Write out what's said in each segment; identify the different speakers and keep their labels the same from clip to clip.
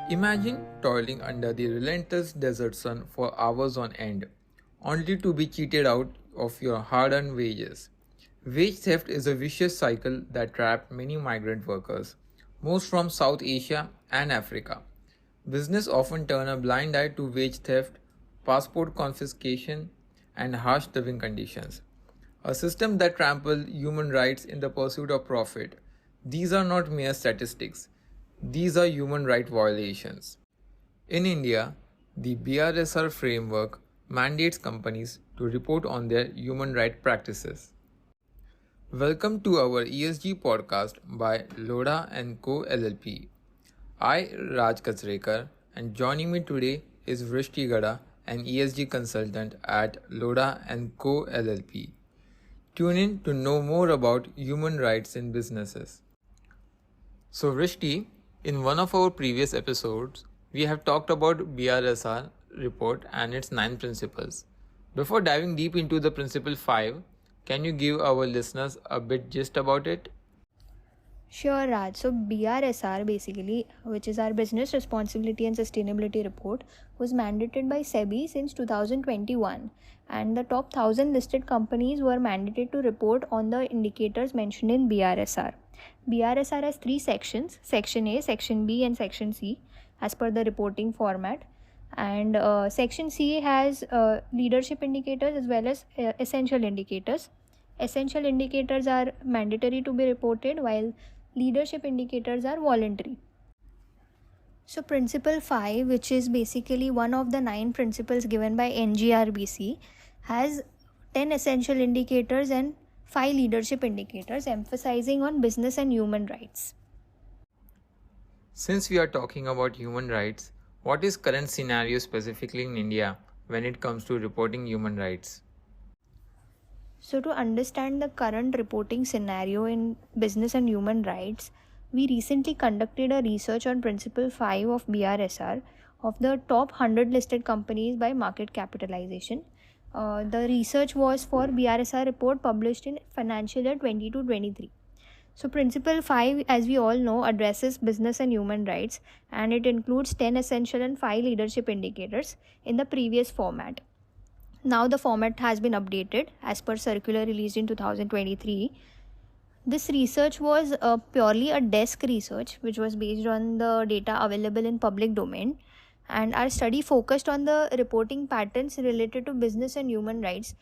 Speaker 1: Imagine toiling under the relentless desert sun for hours on end, only to be cheated out of your hard earned wages. Wage theft is a vicious cycle that trapped many migrant workers, most from South Asia and Africa. Business often turn a blind eye to wage theft, passport confiscation, and harsh living conditions. A system that tramples human rights in the pursuit of profit. These are not mere statistics, these are human right violations. In India, the BRSR framework mandates companies to report on their human rights practices. Welcome to our ESG podcast by Loda & Co. LLP. I, Raj Kachrekar, and joining me today is Vrishti Gada, an ESG consultant at Loda & Co. LLP. Tune in to know more about human rights in businesses. So Vrishti, in one of our previous episodes, we have talked about BRSR report and its 9 principles. Before diving deep into the principle 5, can you give our listeners a bit gist about it?
Speaker 2: Sure, Raj. So BRSR basically, which is our Business Responsibility and Sustainability Report, was mandated by SEBI since 2021, and the top 1000 listed companies were mandated to report on the indicators mentioned in BRSR. BRSR has 3 sections: Section A, Section B, and Section C, as per the reporting format. And Section C has leadership indicators as well as essential indicators. Essential indicators are mandatory to be reported, while leadership indicators are voluntary. So principle 5, which is basically one of the 9 principles given by NGRBC, has 10 essential indicators and 5 leadership indicators, emphasizing on business and human rights.
Speaker 1: Since we are talking about human rights, what is current scenario specifically in India when it comes to reporting human rights?
Speaker 2: So to understand the current reporting scenario in business and human rights, we recently conducted a research on Principle 5 of BRSR of the top 100 listed companies by market capitalization. The research was for BRSR report published in financial year 22-23. So Principle 5, as we all know, addresses business and human rights, and it includes 10 essential and 5 leadership indicators in the previous format. Now the format has been updated as per circular released in 2023. This research was purely a desk research which was based on the data available in public domain, and our study focused on the reporting patterns related to business and human rights.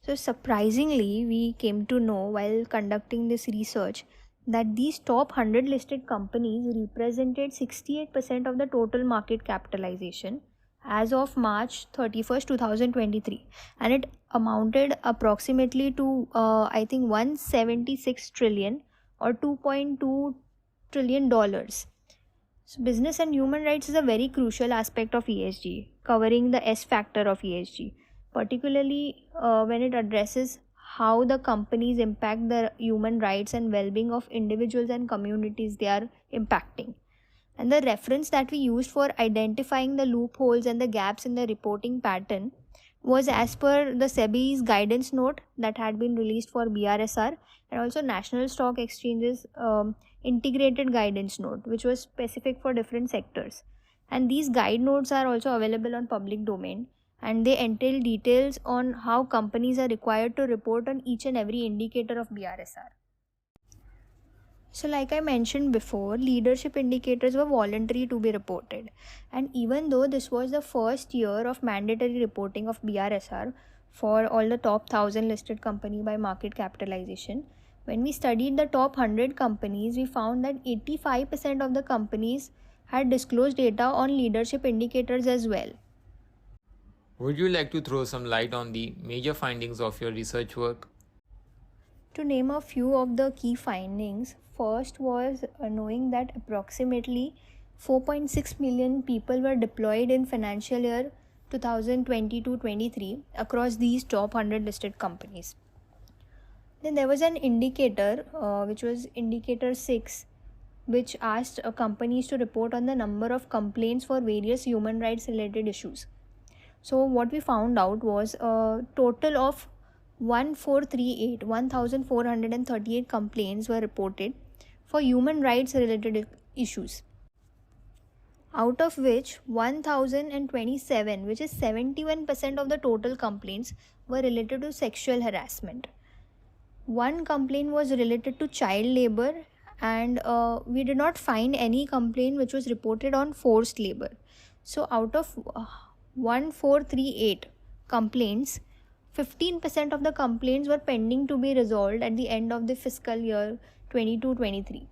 Speaker 2: So surprisingly, we came to know while conducting this research that these top 100 listed companies represented 68% of the total market capitalization as of March 31st, 2023, and it amounted approximately to I think 176 trillion or $2.2 trillion. So business and human rights is a very crucial aspect of ESG, covering the S factor of ESG, particularly when it addresses how the companies impact the human rights and well-being of individuals and communities they are impacting. And the reference that we used for identifying the loopholes and the gaps in the reporting pattern was as per the SEBI's guidance note that had been released for BRSR, and also National Stock Exchange's integrated guidance note, which was specific for different sectors. And these guide notes are also available on public domain, and they entail details on how companies are required to report on each and every indicator of BRSR. So like I mentioned before, leadership indicators were voluntary to be reported. And even though this was the first year of mandatory reporting of BRSR for all the top 1000 listed companies by market capitalization, when we studied the top 100 companies, we found that 85% of the companies had disclosed data on leadership indicators as well.
Speaker 1: Would you like to throw some light on the major findings of your research work?
Speaker 2: To name a few of the key findings, first was knowing that approximately 4.6 million people were deployed in financial year 2022-23 across these top 100 listed companies. Then there was an indicator, which was indicator 6, which asked companies to report on the number of complaints for various human rights related issues. So what we found out was a total of 1438 complaints were reported for human rights related issues. out of which 1027, which is 71% of the total complaints, were related to sexual harassment. One complaint was related to child labor, and we did not find any complaint which was reported on forced labor. So out of 1438 complaints, 15% of the complaints were pending to be resolved at the end of the fiscal year 22-23.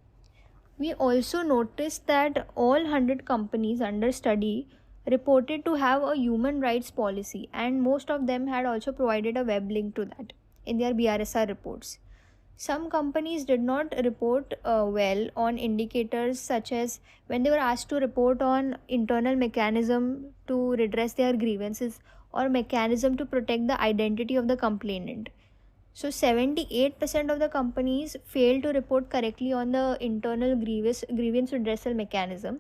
Speaker 2: We also noticed that all 100 companies under study reported to have a human rights policy, and most of them had also provided a web link to that in their BRSR reports. Some companies did not report well on indicators such as when they were asked to report on internal mechanism to redress their grievances or mechanism to protect the identity of the complainant. So 78% of the companies failed to report correctly on the internal grievance redressal mechanism,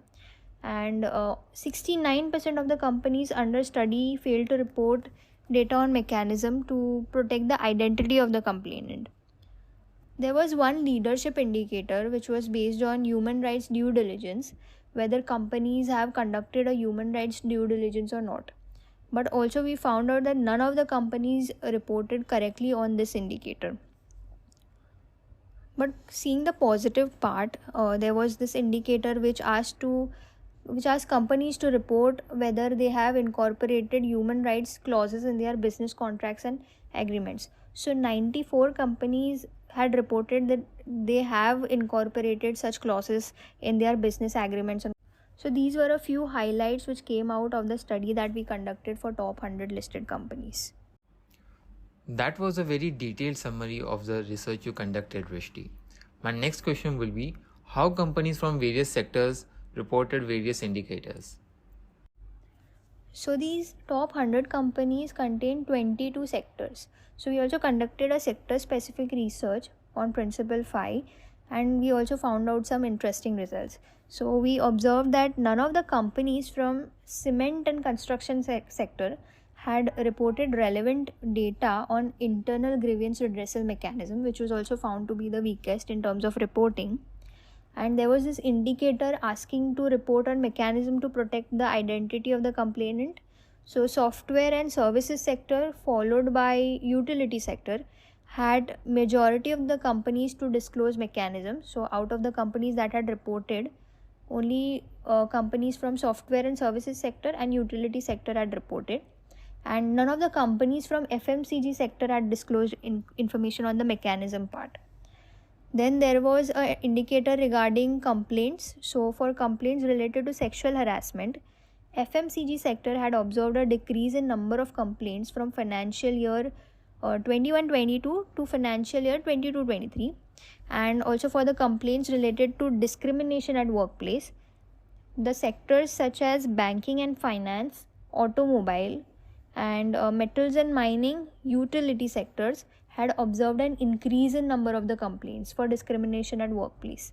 Speaker 2: and 69% of the companies under study failed to report data on mechanism to protect the identity of the complainant. There was one leadership indicator which was based on human rights due diligence, whether companies have conducted a human rights due diligence or not. But also we found out that none of the companies reported correctly on this indicator. But seeing the positive part, there was this indicator which asked companies to report whether they have incorporated human rights clauses in their business contracts and agreements. So 94 companies had reported that they have incorporated such clauses in their business agreements. So these were a few highlights which came out of the study that we conducted for top 100 listed companies.
Speaker 1: That was a very detailed summary of the research you conducted, Rishti. My next question will be, how companies from various sectors reported various indicators?
Speaker 2: So these top 100 companies contain 22 sectors. So we also conducted a sector specific research on Principle 5, and we also found out some interesting results. So we observed that none of the companies from cement and construction sector had reported relevant data on internal grievance redressal mechanism, which was also found to be the weakest in terms of reporting. And there was this indicator asking to report on mechanism to protect the identity of the complainant. So software and services sector followed by utility sector had majority of the companies to disclose mechanism. So out of the companies that had reported, only companies from software and services sector and utility sector had reported, and none of the companies from FMCG sector had disclosed information on the mechanism part. Then there was an indicator regarding complaints. So for complaints related to sexual harassment, FMCG sector had observed a decrease in number of complaints from financial year 21-22 to financial year 22-23, and also for the complaints related to discrimination at workplace, the sectors such as banking and finance, automobile, and metals and mining, utility sectors had observed an increase in number of the complaints for discrimination at workplace.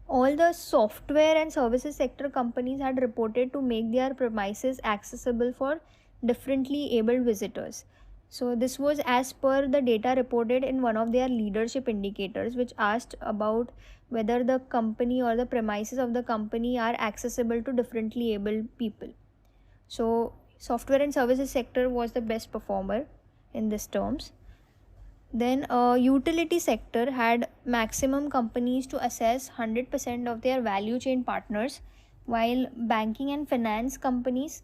Speaker 2: All the software and services sector companies had reported to make their premises accessible for differently abled visitors. So this was as per the data reported in one of their leadership indicators, which asked about whether the company or the premises of the company are accessible to differently abled people. So software and services sector was the best performer in this terms. Then utility sector had maximum companies to assess 100% of their value chain partners, while banking and finance companies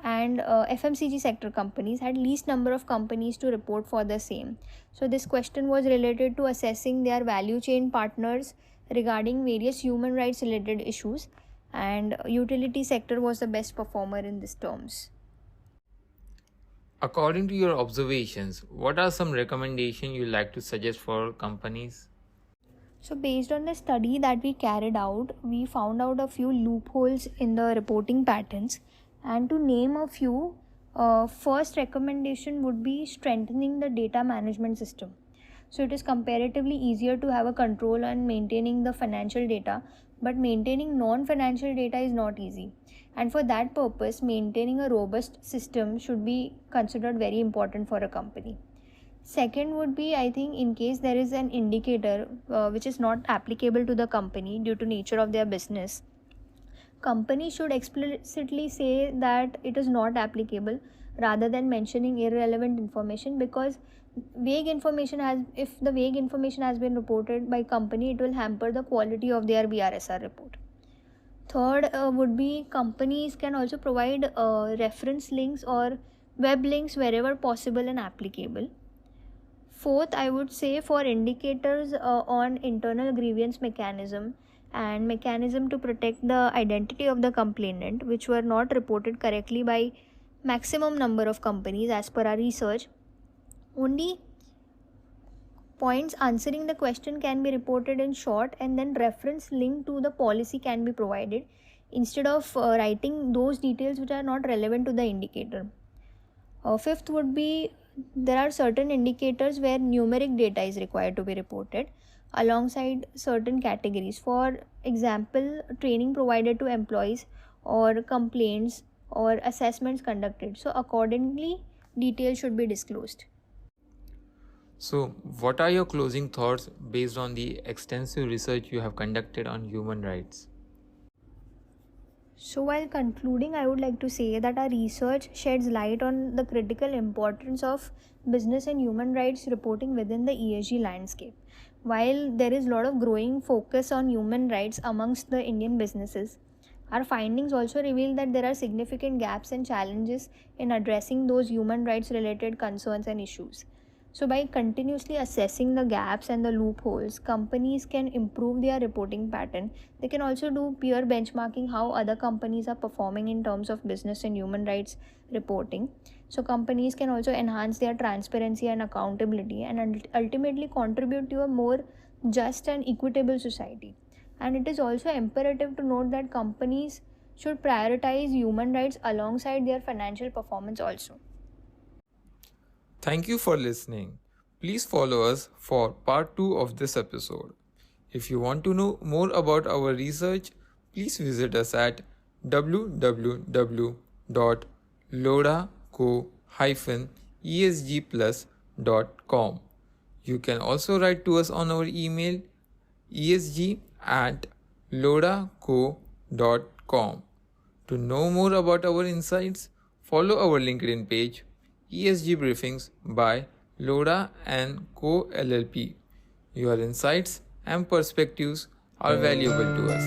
Speaker 2: and FMCG sector companies had least number of companies to report for the same. So this question was related to assessing their value chain partners regarding various human rights related issues, and utility sector was the best performer in these terms.
Speaker 1: According to your observations, what are some recommendations you like to suggest for companies?
Speaker 2: So based on the study that we carried out, we found out a few loopholes in the reporting patterns. And to name a few, first recommendation would be strengthening the data management system. So it is comparatively easier to have a control on maintaining the financial data, but maintaining non-financial data is not easy. And for that purpose, maintaining a robust system should be considered very important for a company. Second would be, I think, in case there is an indicator which is not applicable to the company due to nature of their business, Companies should explicitly say that it is not applicable rather than mentioning irrelevant information, because if the vague information has been reported by company, it will hamper the quality of their BRSR report. Third would be companies can also provide reference links or web links wherever possible and applicable. Fourth, I would say for indicators on internal grievance mechanism and mechanism to protect the identity of the complainant, which were not reported correctly by maximum number of companies as per our research. Only points answering the question can be reported in short, and then reference link to the policy can be provided instead of writing those details which are not relevant to the indicator. Fifth would be there are certain indicators where numeric data is required to be reported alongside certain categories. For example, training provided to employees or complaints or assessments conducted. So accordingly, details should be disclosed.
Speaker 1: So, what are your closing thoughts based on the extensive research you have conducted on human rights?
Speaker 2: So, while concluding, I would like to say that our research sheds light on the critical importance of business and human rights reporting within the ESG landscape. While there is a lot of growing focus on human rights amongst the Indian businesses, our findings also reveal that there are significant gaps and challenges in addressing those human rights related concerns and issues. So, by continuously assessing the gaps and the loopholes, companies can improve their reporting pattern. They can also do peer benchmarking how other companies are performing in terms of business and human rights reporting. So, companies can also enhance their transparency and accountability and ultimately contribute to a more just and equitable society. And it is also imperative to note that companies should prioritize human rights alongside their financial performance also.
Speaker 1: Thank you for listening. Please follow us for part 2 of this episode. If you want to know more about our research, please visit us at www.lodaco-esgplus.com. You can also write to us on our email esg@lodaco.com. To know more about our insights, follow our LinkedIn page ESG Briefings by Loda and Co LLP. Your insights and perspectives are valuable to us.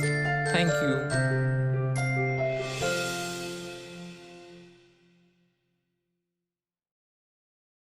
Speaker 1: Thank you.